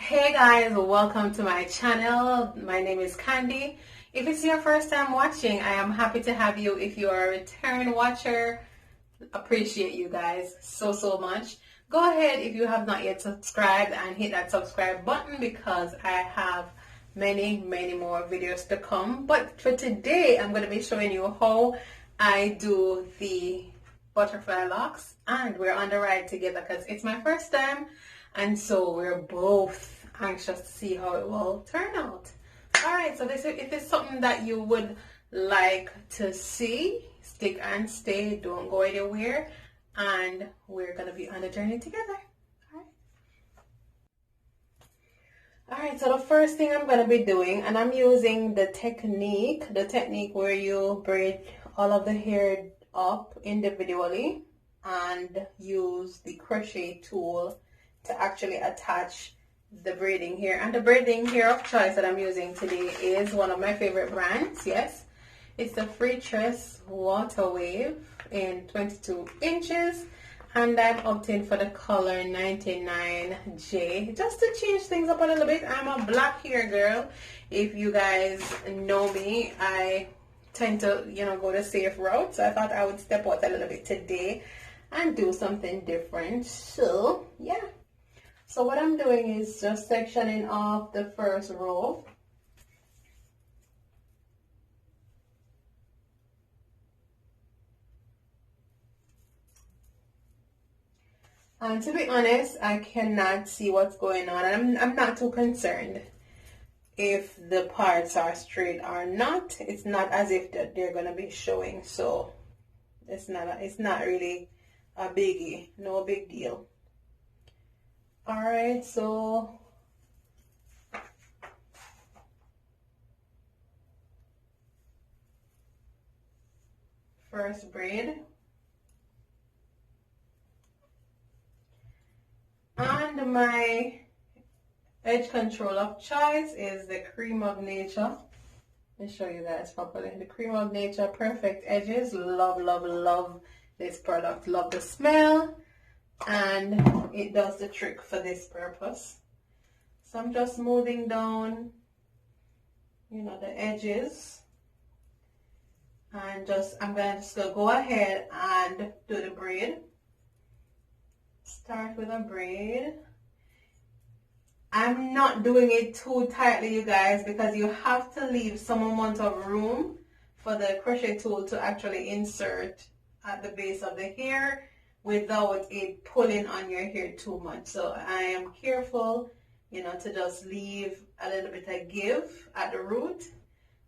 Hey guys, welcome to my channel. My name is Candy. If it's your first time watching, I am happy to have you. If you are a return watcher, appreciate you guys so much. Go ahead if you have not yet subscribed and hit that subscribe button because I have many more videos to come. But for today, I'm going to be showing you how I do the butterfly locks, and we're on the ride together because it's my first time, and so we're both anxious to see how it will turn out. All right, so if it's something that you would like to see, stick and stay, don't go anywhere, and we're gonna be on a journey together. All right, so the first thing I'm gonna be doing, and I'm using the technique where you braid all of the hair up individually and use the crochet tool to actually attach the braiding hair. And the braiding hair of choice that I'm using today is one of my favorite brands. Yes, it's the Freetress Waterwave in 22 inches, and I'm opting for the color 99J just to change things up a little bit. I'm a black hair girl. If you guys know me, I tend to go the safe route, so I thought I would step out a little bit today and do something different. So yeah, so what I'm doing is just sectioning off the first row. And to be honest, I cannot see what's going on, and I'm not too concerned if the parts are straight or not. It's not as if that they're gonna be showing, so it's not really a biggie, no big deal. All right, so first braid, and my edge control of choice is the Cream of Nature. Let me show you guys properly. The Cream of Nature Perfect Edges. Love this product. Love the smell, and it does the trick for this purpose. So I'm just moving down, the edges, and I'm gonna go ahead and do the braid. Start with a braid. I'm not doing it too tightly, you guys, because you have to leave some amount of room for the crochet tool to actually insert at the base of the hair without it pulling on your hair too much. So I am careful, to just leave a little bit of give at the root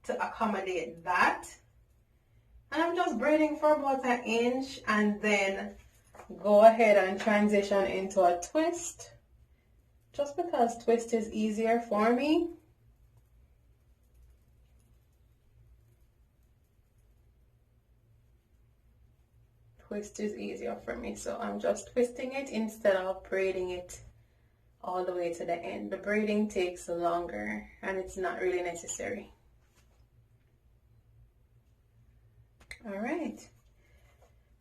to accommodate that. And I'm just braiding for about an inch and then go ahead and transition into a twist, just because twist is easier for me. Twist is easier for me, so I'm just twisting it instead of braiding it all the way to the end. The braiding takes longer and it's not really necessary. All right.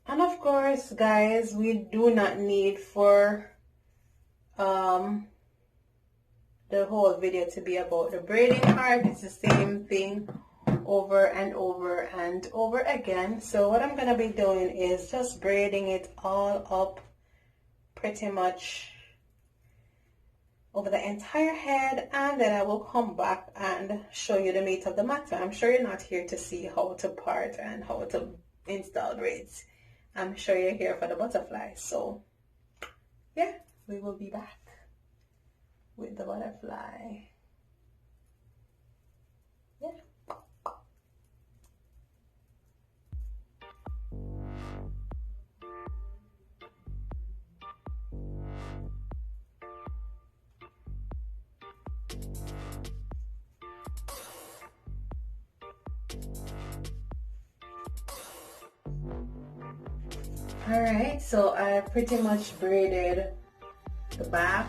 And of course, guys, we do not need for the whole video to be about the braiding part. It's the same thing over and over again. So what I'm gonna be doing is just braiding it all up pretty much over the entire head, and then I will come back and show you the meat of the matter. I'm sure you're not here to see how to part and how to install braids. I'm sure you're here for the butterfly. So yeah, we will be back with the butterfly. Yeah. All right, so I pretty much braided the back,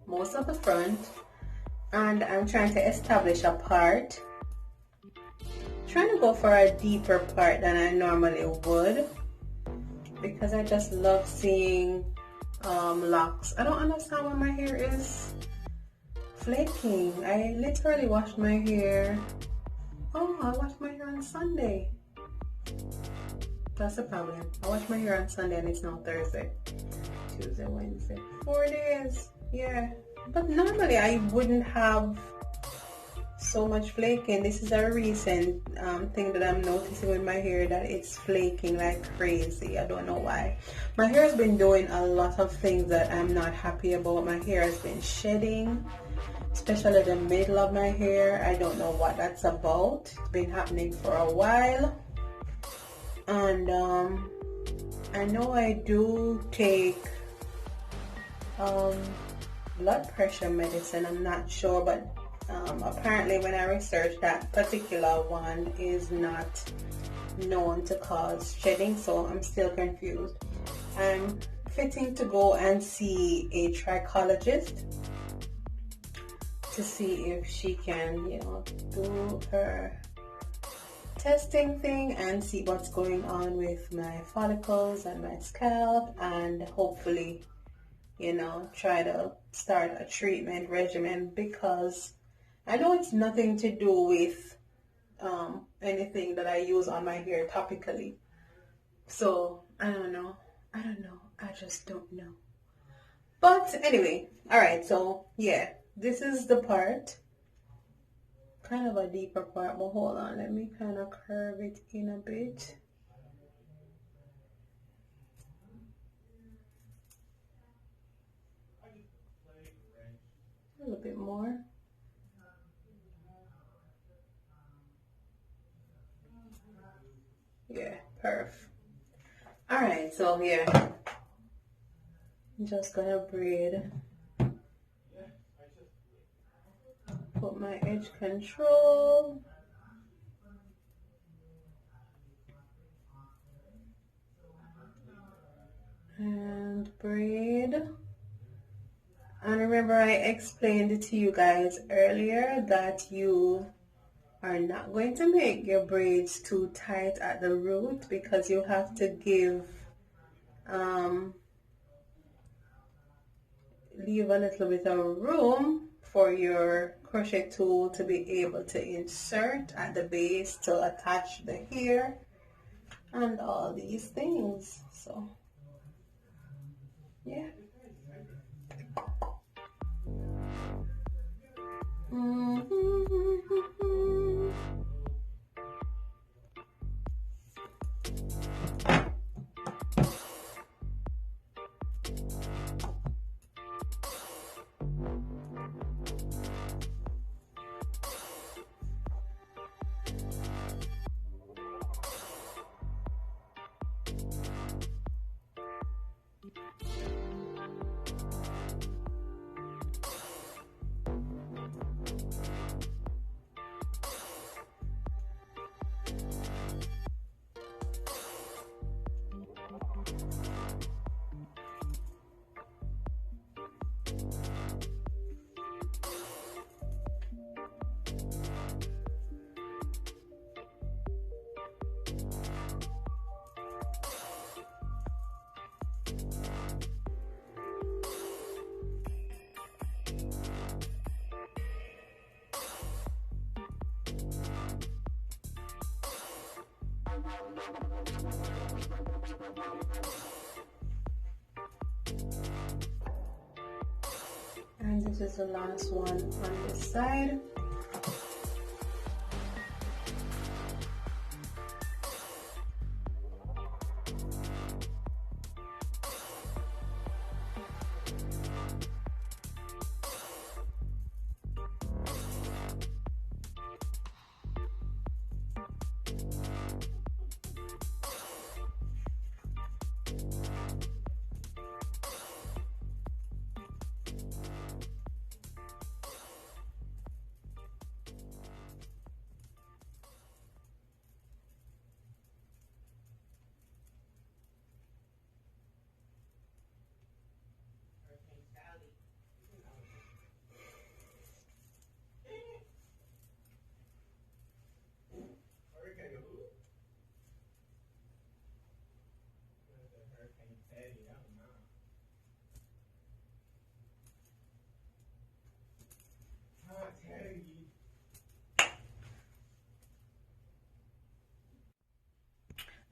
most of the front, and I'm trying to establish a part. Trying to go for a deeper part than I normally would because I just love seeing locks. I don't understand why my hair is flaking. I literally washed my hair. Oh, I washed my hair on Sunday. That's the problem. I washed my hair on Sunday and it's now Thursday. Tuesday, Wednesday. 4 days. Yeah. But normally I wouldn't have so much flaking. This is a recent thing that I'm noticing with my hair, that it's flaking like crazy. I don't know why. My hair has been doing a lot of things that I'm not happy about. My hair has been shedding, especially the middle of my hair. I don't know what that's about. It's been happening for a while. And I know I do take blood pressure medicine. I'm not sure, but apparently when I researched, that particular one is not known to cause shedding, so I'm still confused. I'm fitting to go and see a trichologist to see if she can, you know, do her testing thing and see what's going on with my follicles and my scalp, and hopefully, you know, try to start a treatment regimen, because I know it's nothing to do with anything that I use on my hair topically. So I don't know. I just don't know. But anyway, all right. So yeah, this is the part, kind of a deeper part. But hold on, let me kind of curve it in a bit. A little bit more. Yeah, perf. All right, so yeah, I'm just gonna braid. Put my edge control. And braid. And remember, I explained to you guys earlier that you are not going to make your braids too tight at the root, because you have to give leave a little bit of room for your crochet tool to be able to insert at the base to attach the hair and all these things. So yeah. And this is the last one on this side.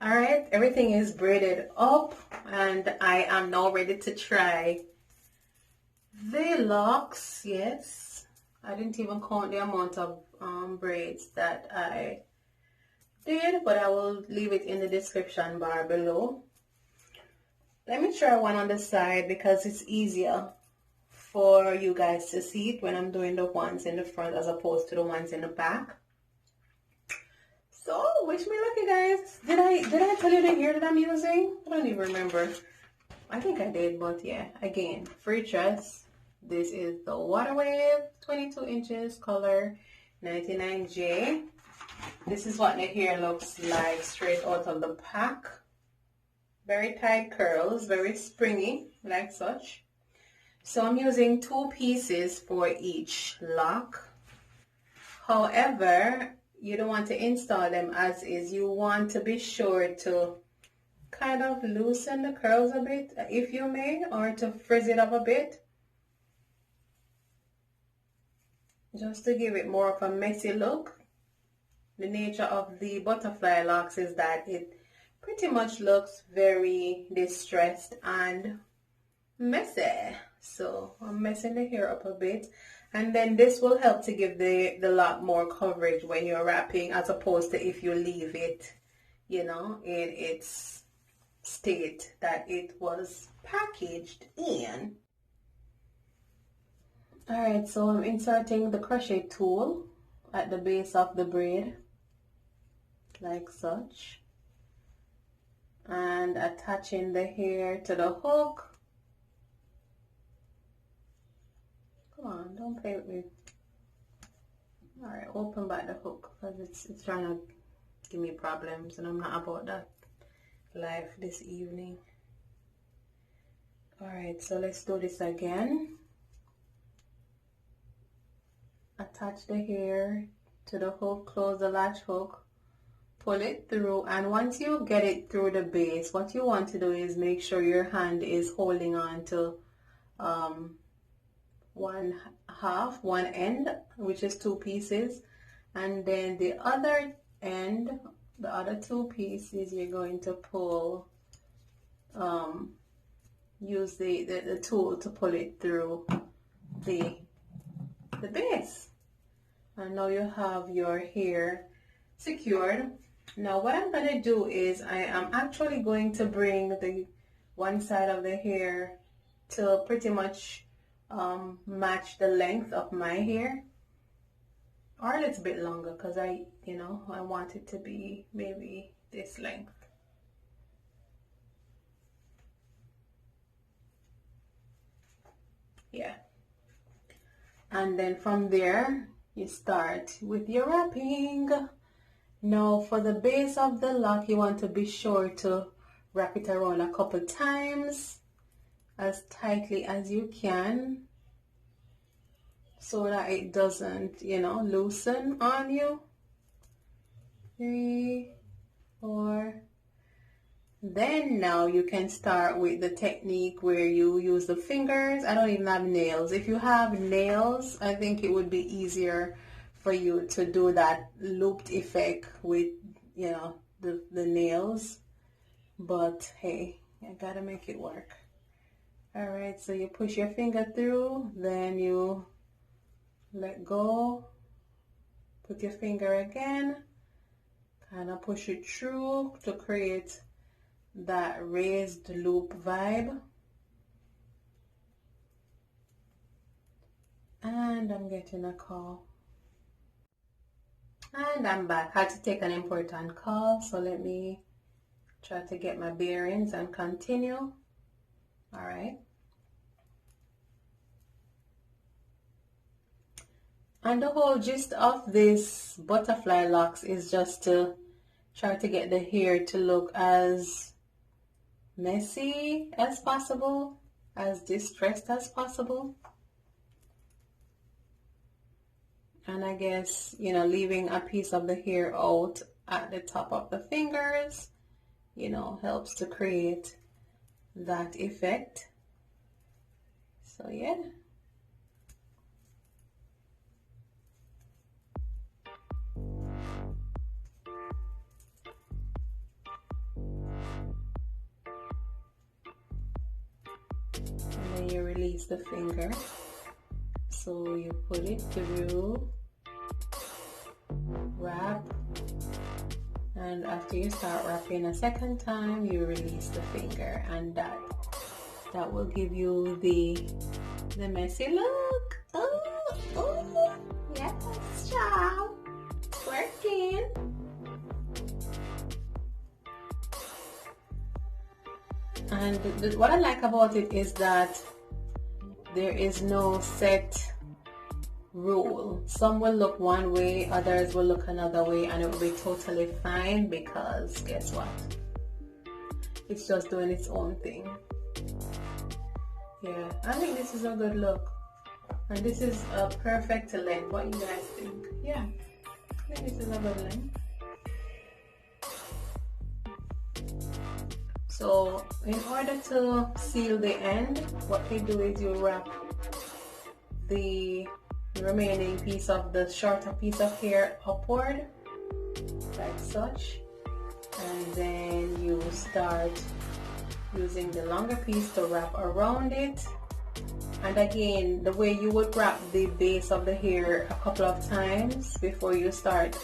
All right, everything is braided up and I am now ready to try the locks. Yes, I didn't even count the amount of braids that I did, but I will leave it in the description bar below. Let me try one on the side because it's easier for you guys to see it when I'm doing the ones in the front as opposed to the ones in the back. So wish me lucky, guys. Did I tell you the hair that I'm using? I don't even remember. I think I did, but yeah, again, Freetress. This is the Waterwave 22 inches color 99J. This is what the hair looks like straight out of the pack. Very tight curls, very springy, like such. So I'm using 2 pieces for each lock. However, you don't want to install them as is. You want to be sure to kind of loosen the curls a bit, if you may, or to frizz it up a bit. Just to give it more of a messy look. The nature of the butterfly locks is that it pretty much looks very distressed and messy. So I'm messing the hair up a bit. And then this will help to give the lock more coverage when you're wrapping, as opposed to if you leave it, you know, in its state that it was packaged in. Alright, so I'm inserting the crochet tool at the base of the braid, like such, and attaching the hair to the hook. Come on, don't play with me. Alright, open back the hook because it's trying to give me problems and I'm not about that life this evening. Alright, so let's do this again. Attach the hair to the hook, close the latch hook, pull it through, and once you get it through the base, what you want to do is make sure your hand is holding on to one end, which is 2 pieces, and then the other end, the other 2 pieces, you're going to pull, use the tool to pull it through the base. And now you have your hair secured. Now what I'm going to do is I am actually going to bring the one side of the hair to pretty much match the length of my hair, or a little bit longer, because I want it to be maybe this length. Yeah. And then from there you start with your wrapping. Now for the base of the lock, you want to be sure to wrap it around a couple times, as tightly as you can, so that it doesn't, loosen on you. 3, 4. Then now you can start with the technique where you use the fingers. I don't even have nails. If you have nails, I think it would be easier for you to do that looped effect with, the nails. But hey, I gotta make it work. All right, so you push your finger through, then you let go, put your finger again, kind of push it through to create that raised loop vibe. And I'm getting a call. And I'm back. Had to take an important call, so let me try to get my bearings and continue. All right. And the whole gist of this butterfly locks is just to try to get the hair to look as messy as possible, as distressed as possible. And I guess, leaving a piece of the hair out at the top of the fingers, helps to create that effect. So yeah. release the finger. So you put it through, wrap, and after you start wrapping a second time, you release the finger, and that will give you the messy look. Oh, yes, child, it's working. And what I like about it is that there is no set rule. Some will look one way, others will look another way, and it will be totally fine, because guess what? It's just doing its own thing. Yeah, I think this is a good look. And this is a perfect length. What do you guys think? Yeah, I think this is a good length. So in order to seal the end, what you do is you wrap the remaining piece of the shorter piece of hair upward, like such, and then you start using the longer piece to wrap around it. And again, the way you would wrap the base of the hair a couple of times before you start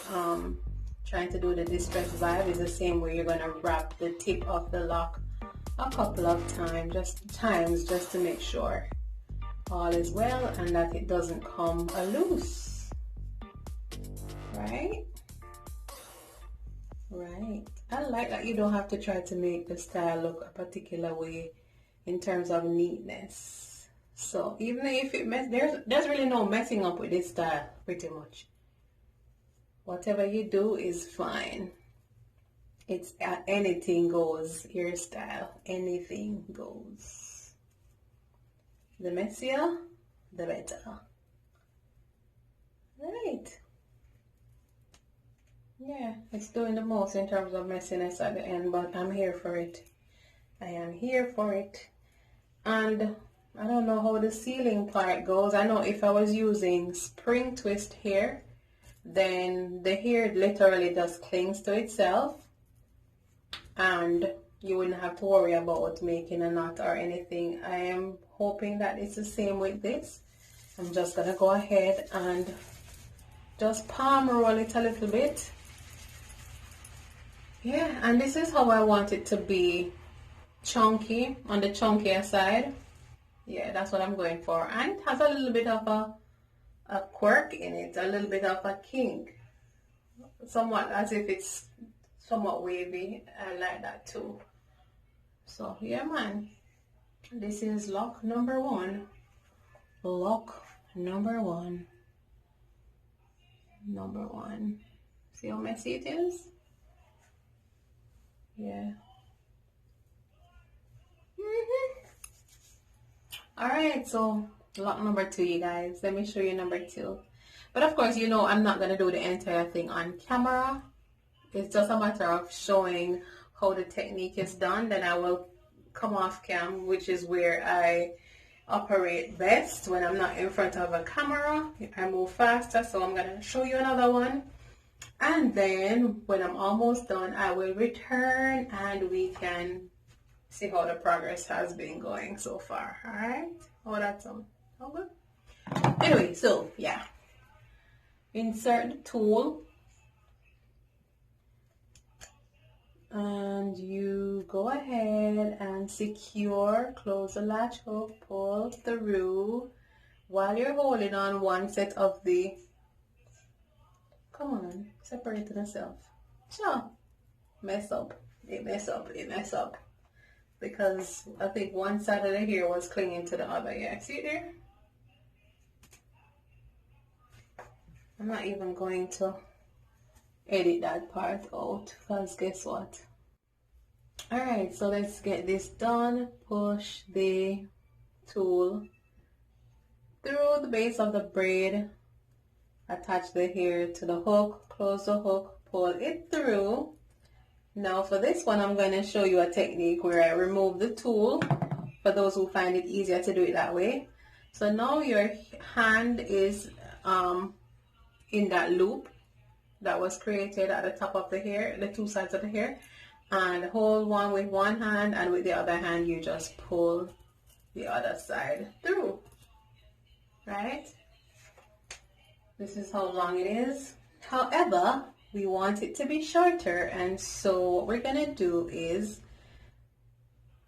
trying to do the distress vibe is the same way you're going to wrap the tip of the lock a couple of times, just to make sure all is well and that it doesn't come loose. Right? I like that you don't have to try to make the style look a particular way in terms of neatness. So even if it there's really no messing up with this style, pretty much. Whatever you do is fine. It's anything goes hairstyle. Anything goes. The messier, the better. Right. Yeah, it's doing the most in terms of messiness at the end, but I'm here for it. I am here for it. And I don't know how the sealing part goes. I know if I was using spring twist hair, then the hair literally just clings to itself and you wouldn't have to worry about making a knot or anything. I am hoping that it's the same with this. I'm just gonna go ahead and just palm roll it a little bit. Yeah, and this is how I want it to be, chunky, on the chunkier side. Yeah, that's what I'm going for. And it has a little bit of a quirk in it, a little bit of a kink, somewhat as if it's somewhat wavy. I like that too. So yeah, man, this is lock number one. Lock number one. See how messy it is? Yeah. All right, so lock number two, you guys. Let me show you number two. But of course, you know, I'm not going to do the entire thing on camera. It's just a matter of showing how the technique is done. Then I will come off cam, which is where I operate best when I'm not in front of a camera. I move faster, so I'm going to show you another one. And then when I'm almost done, I will return and we can see how the progress has been going so far. All right, oh, that's all good. Anyway, so yeah, insert the tool and you go ahead and secure, close the latch hook, pull through while you're holding on one set of the, come on, separate it yourself. Sure, mess up, because I think one side of the hair was clinging to the other. Yeah, see there? I'm not even going to edit that part out, because guess what? Alright, so let's get this done. Push the tool through the base of the braid, attach the hair to the hook, close the hook, pull it through. Now for this one, I'm going to show you a technique where I remove the tool, for those who find it easier to do it that way. So now your hand is in that loop that was created at the top of the hair, the two sides of the hair, and hold one with one hand, and with the other hand you just pull the other side through, right? This is how long it is. However, we want it to be shorter, and so what we're gonna do is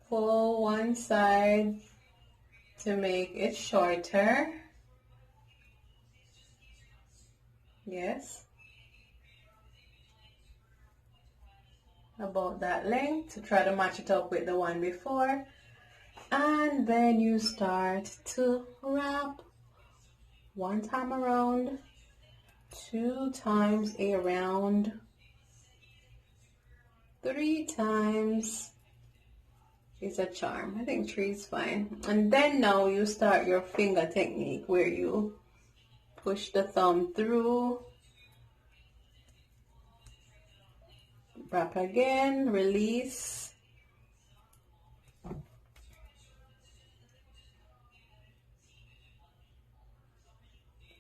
pull one side to make it shorter. Yes. About that length to try to match it up with the one before. And then you start to wrap one time around, 2 times around, 3 times is a charm. I think 3 is fine. And then now you start your finger technique where you push the thumb through, wrap again, release,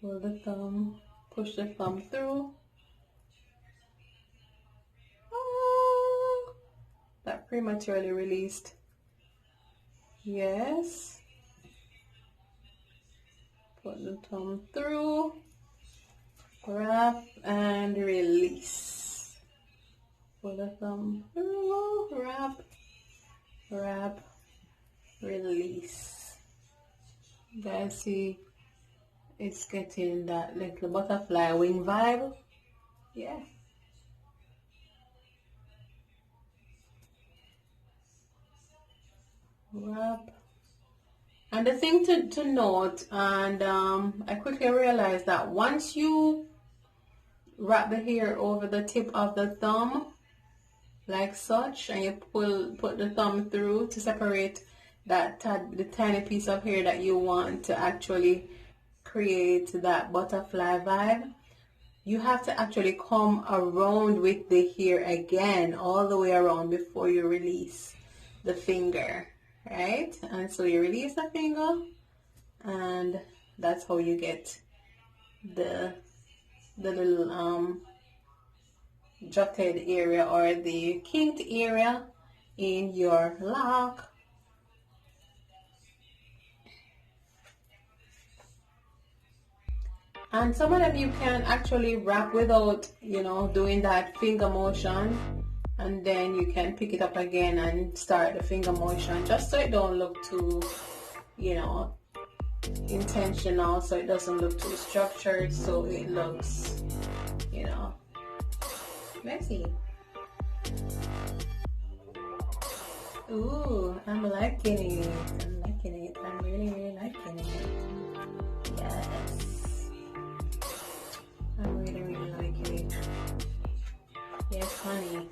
pull the thumb, push the thumb through. Oh, that prematurely released. Yes. Put the thumb through, wrap and release. Pull the thumb through, wrap, wrap, release. You guys see it's getting that little butterfly wing vibe? Yeah. Wrap. And the thing to note, and I quickly realized that once you wrap the hair over the tip of the thumb, like such, and you put the thumb through to separate the tiny piece of hair that you want to actually create that butterfly vibe, you have to actually come around with the hair again, all the way around before you release the finger, right? And so you release the finger, and that's how you get the little jutted area or the kinked area in your lock. And some of them you can actually wrap without, you know, doing that finger motion, and then you can pick it up again and start the finger motion, just so it don't look too, you know, intentional, so it doesn't look too structured, so it looks, you know, messy. Ooh, I'm liking it. I'm liking it. I'm really, really liking it. Yes. I'm really, really liking it. Yes, honey.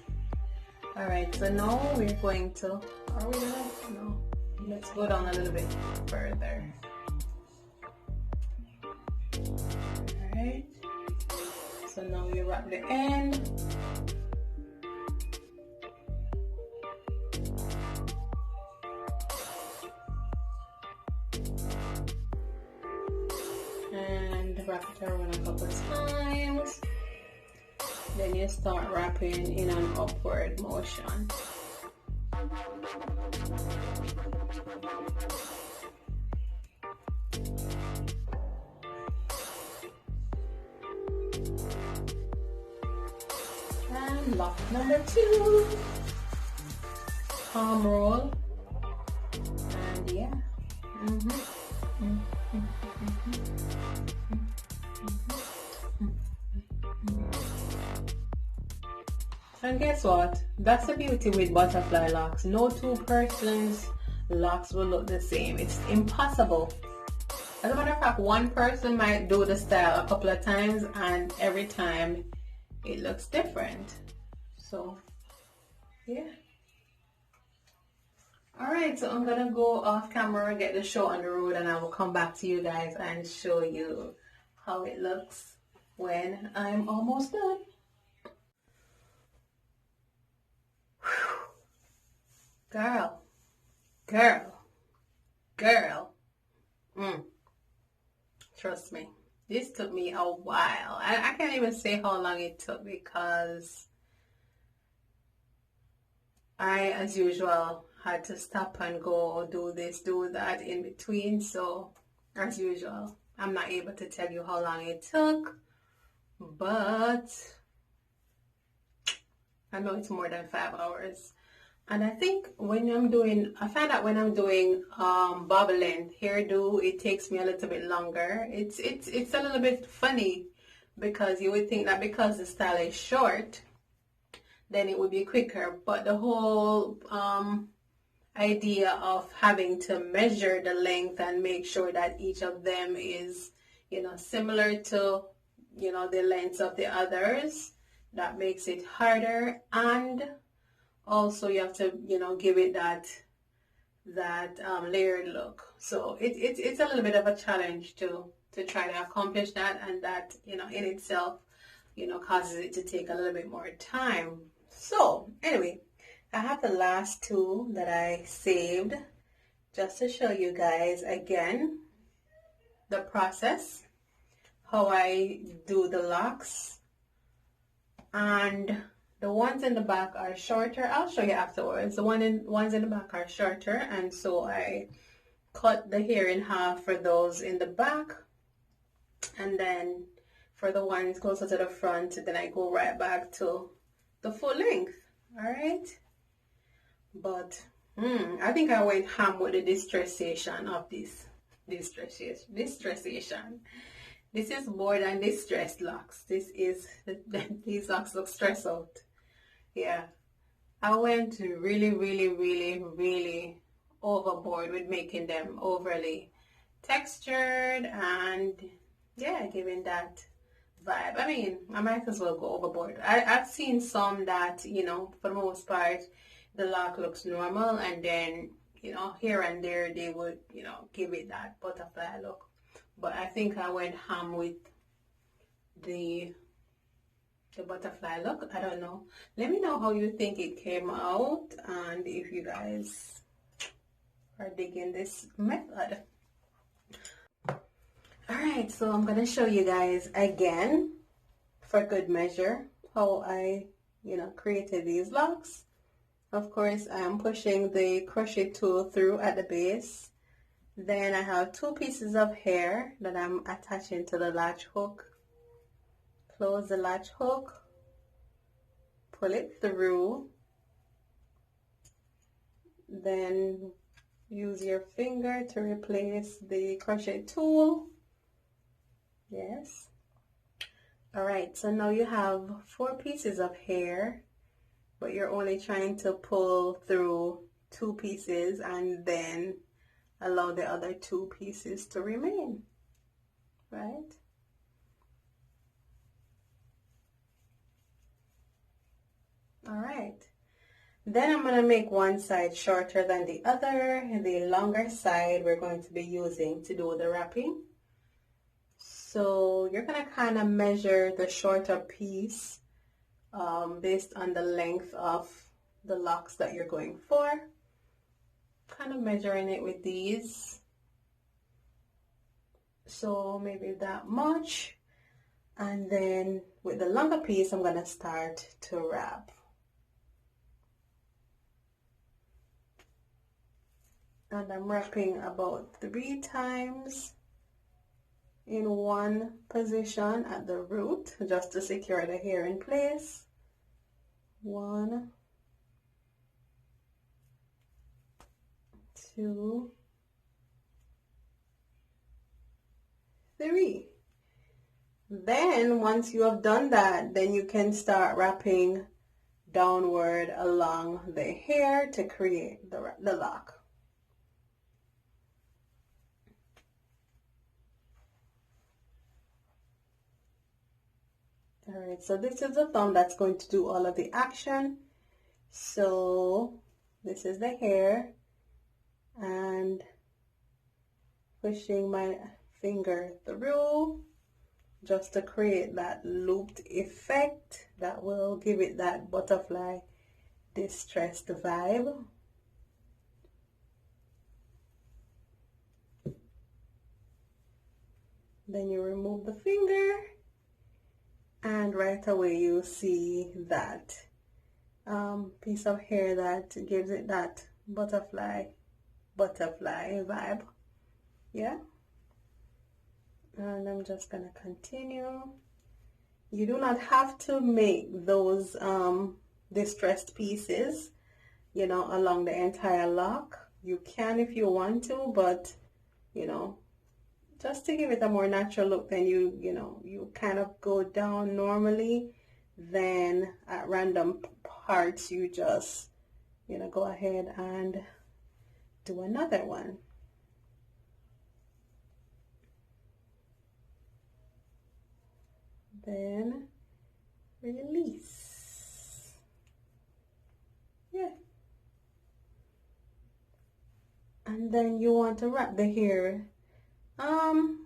Alright, so now we're going to, are we done? No. Let's go down a little bit further. Alright. So now we wrap the end. And wrap it around a couple of times. Then you start wrapping in an upward motion. And lock number 2. Palm roll. And yeah. And guess what? That's the beauty with butterfly locks. No two persons' locks will look the same. It's impossible. As a matter of fact, one person might do the style a couple of times, and every time it looks different. So, yeah. Alright, so I'm gonna go off camera, get the show on the road, and I will come back to you guys and show you how it looks when I'm almost done. Girl. Trust me, this took me a while. I can't even say how long it took, because I, as usual, had to stop and go do this, do that in between. So as usual, I'm not able to tell you how long it took, but I know it's more than 5 hours. And I think I find out when I'm doing bob length hairdo, it takes me a little bit longer. It's a little bit funny because you would think that because the style is short, then it would be quicker. But the whole idea of having to measure the length and make sure that each of them is, similar to, the lengths of the others, that makes it harder. And also you have to, give it that layered look. So it's a little bit of a challenge to try to accomplish that, and that, in itself, causes it to take a little bit more time. So anyway, I have the last two that I saved just to show you guys again the process, how I do the locks. And the ones in the back are shorter. I'll show you afterwards. The ones in the back are shorter, and so I cut the hair in half for those in the back, and then for the ones closer to the front, then I go right back to the full length. All right. But I think I went ham with the distressation of this. Distressation. This is more than distressed locks. These locks look stressed out. Yeah. I went really, really, really, really overboard with making them overly textured and, yeah, giving that vibe. I mean, I might as well go overboard. I've seen some that, for the most part, the lock looks normal, and then, here and there they would, give it that butterfly look. But I think I went ham with the butterfly look. I don't know. Let me know how you think it came out, and if you guys are digging this method. Alright, so I'm going to show you guys again, for good measure, how I, created these locks. Of course, I am pushing the crochet tool through at the base. Then I have 2 pieces of hair that I'm attaching to the latch hook. Close the latch hook, pull it through, then use your finger to replace the crochet tool. Yes. Alright, so now you have 4 pieces of hair, but you're only trying to pull through 2 pieces and then allow the other 2 pieces to remain, right? Alright, then I'm going to make one side shorter than the other. The longer side we're going to be using to do the wrapping. So you're going to kind of measure the shorter piece based on the length of the locks that you're going for. Kind of measuring it with these. So maybe that much. And then with the longer piece, I'm going to start to wrap. And I'm wrapping about 3 times in one position at the root, just to secure the hair in place. 1, 2, 3. Then once you have done that, then you can start wrapping downward along the hair to create the lock. Alright, so this is the thumb that's going to do all of the action. So this is the hair, and pushing my finger through just to create that looped effect that will give it that butterfly distressed vibe. Then you remove the finger, and right away you see that piece of hair that gives it that butterfly vibe. Yeah, and I'm just gonna continue. You do not have to make those distressed pieces, you know, along the entire lock. You can if you want to, but you know, just to give it a more natural look, then you kind of go down normally, then at random parts you just, you know, go ahead and do another one. Then release. Yeah. And then you want to wrap the hair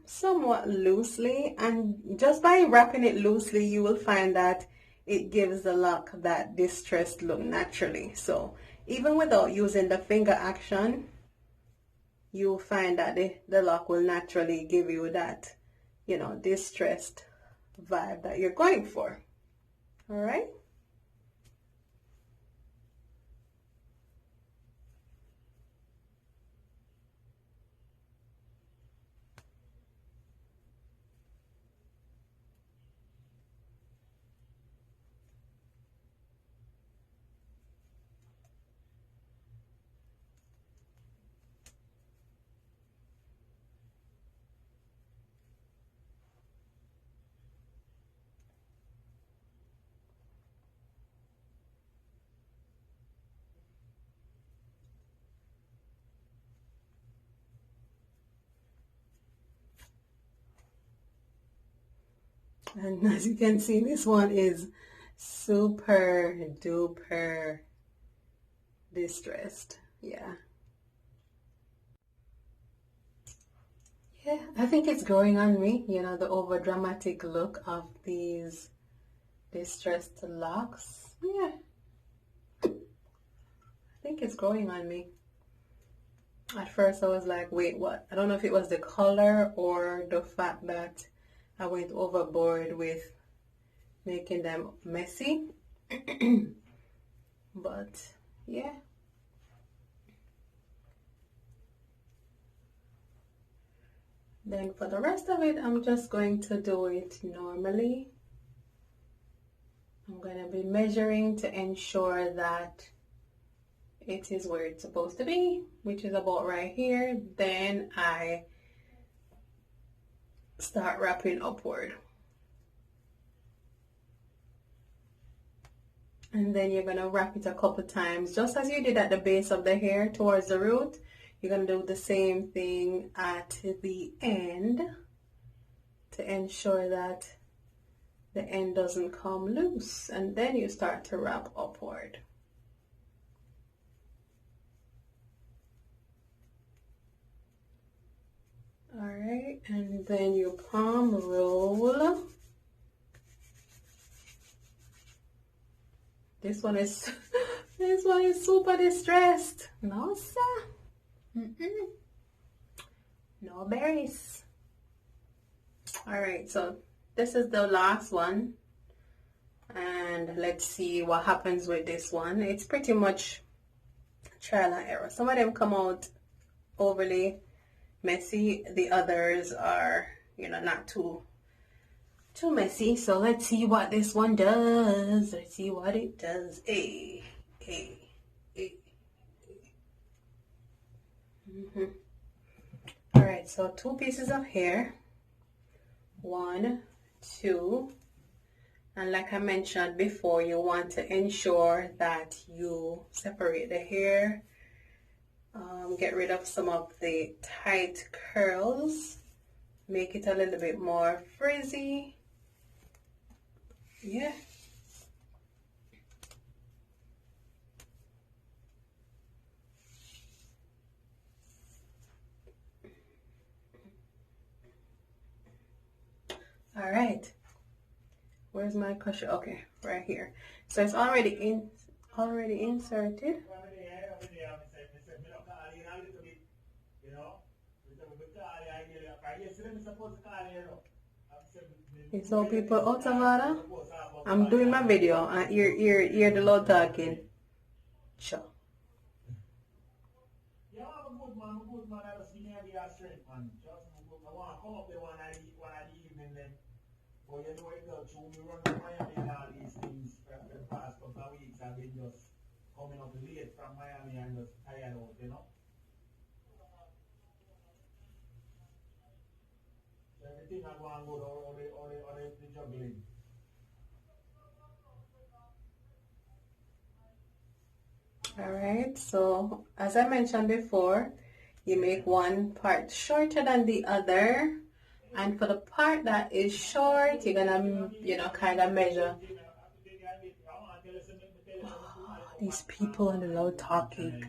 somewhat loosely, and just by wrapping it loosely you will find that it gives the lock that distressed look naturally. So even without using the finger action, you'll find that the lock will naturally give you that, you know, distressed vibe that you're going for. All right. And as you can see, this one is super duper distressed. Yeah, I think it's growing on me, you know, the over dramatic look of these distressed locks. Yeah, I think it's growing on me. At first I was like, wait, what? I don't know if it was the color or the fact that I went overboard with making them messy. But yeah. Then for the rest of it, I'm just going to do it normally. I'm going to be measuring to ensure that it is where it's supposed to be, which is about right here. Then I start wrapping upward. And then you're going to wrap it a couple times, just as you did at the base of the hair towards the root. You're going to do the same thing at the end to ensure that the end doesn't come loose. And then you start to wrap upward. All right, and then you palm roll. This one is super distressed. No, sir. No berries. All right, so this is the last one, and let's see what happens with this one. It's pretty much trial and error. Some of them come out overly messy, the others are, you know, not too messy. So let's see what this one does. Let's see what it does. All right, so 2 pieces of hair, 1, 2, and like I mentioned before, you want to ensure that you separate the hair, get rid of some of the tight curls, make it a little bit more frizzy. Yeah. All right. Where's my cushion? Okay, right here. So it's already inserted. So people out of order, I'm doing my video and hear the Lord talking. Sure. come up with one of the evening then. But you know it go through me run to Miami and all these things for the past couple of weeks. I've been just coming up late from Miami and just tired out, you know. So everything I go and go or the juggling. Alright, so as I mentioned before, you make one part shorter than the other, and for the part that is short, you're gonna, you know, kind of measure. These people on the loud talking.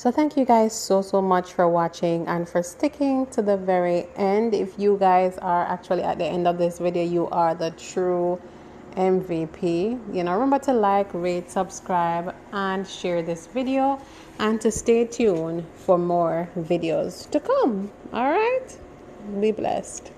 So thank you guys so much for watching and for sticking to the very end. If you guys are actually at the end of this video, you are the true MVP. You know, remember to like, rate, subscribe, and share this video, and to stay tuned for more videos to come. All right, be blessed.